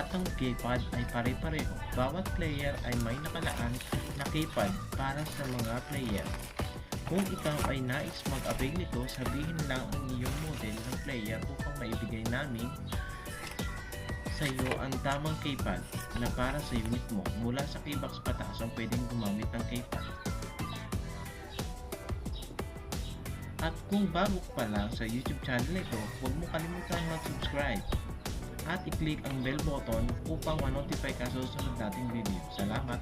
Lahat ng keypad ay pare-pareho. Bawat player ay may nakalaan na keypad para sa mga player. Kung ikaw ay nais mag-avail nito, sabihin lang ang iyong model ng player upang maibigay namin sa iyo ang tamang keypad na para sa unit mo. Mula sa keybox pataas ang pwedeng gumamit ng keypad. At kung bago pa lang sa YouTube channel nito, huwag mo kalimutan mag-subscribe at i-click ang bell button upang ma-notify ka sa susunod nating video. Salamat!